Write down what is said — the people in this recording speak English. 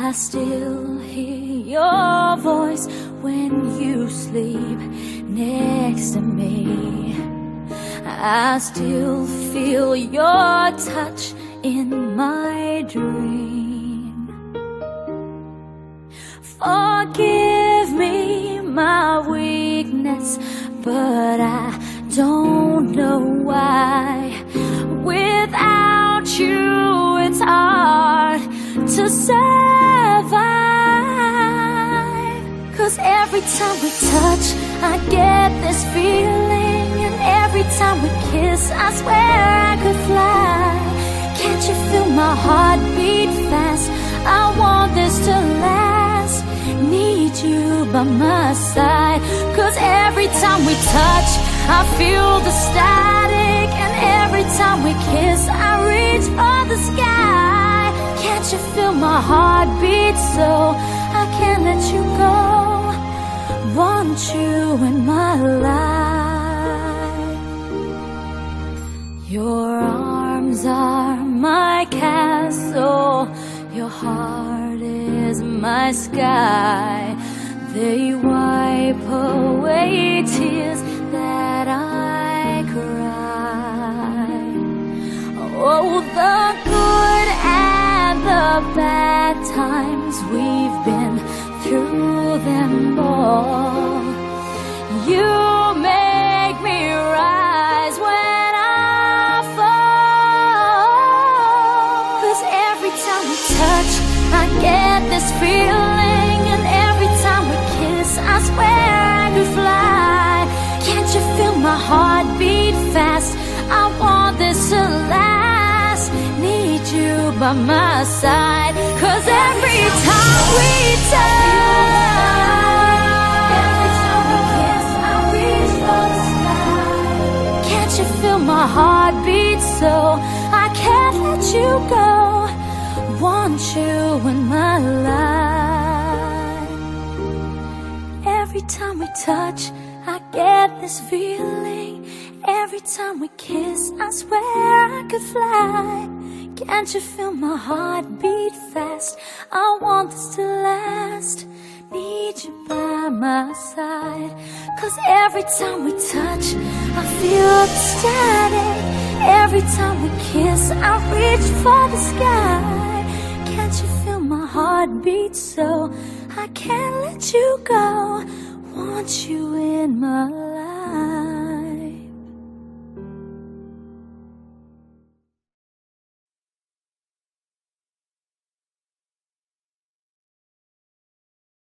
I still hear your voice when you sleep next to me. I still feel your touch in my dream. Forgive me my weakness, but I don't know why. Without you, it's hard to survive. 'Cause every time we touch, I get this feeling. And every time we kiss, I swear I could fly. Can't you feel my heart beat fast? I want this to last. Need you by my side. 'Cause every time we touch, I feel the static. And every time we kiss, I reach for the sky. Can't you feel my heart beat so I can't let you go? Want you in my life. Your arms are my castle. Your heart is my sky. They wipe away tears that I cry. Oh, the good and the bad times, we've been through them all. You make me rise when I fall. 'Cause every time we touch, I get this feeling. And every time we kiss, I swear I could fly. Can't you feel my heart beat fast? I want this to last. Need you by my side. 'Cause every time we touch, every time we kiss, I reach for the sky. Can't you feel my heart beat so I can't let you go? Want you in my life. Every time we touch, I get this feeling. Every time we kiss, I swear I could fly. Can't you feel my heart beat fast? I want this to last. Need you by my side. 'Cause every time we touch, I feel the static. Every time we kiss, I reach for the sky. Can't you feel my heart beat so I can't let you go? Want you in my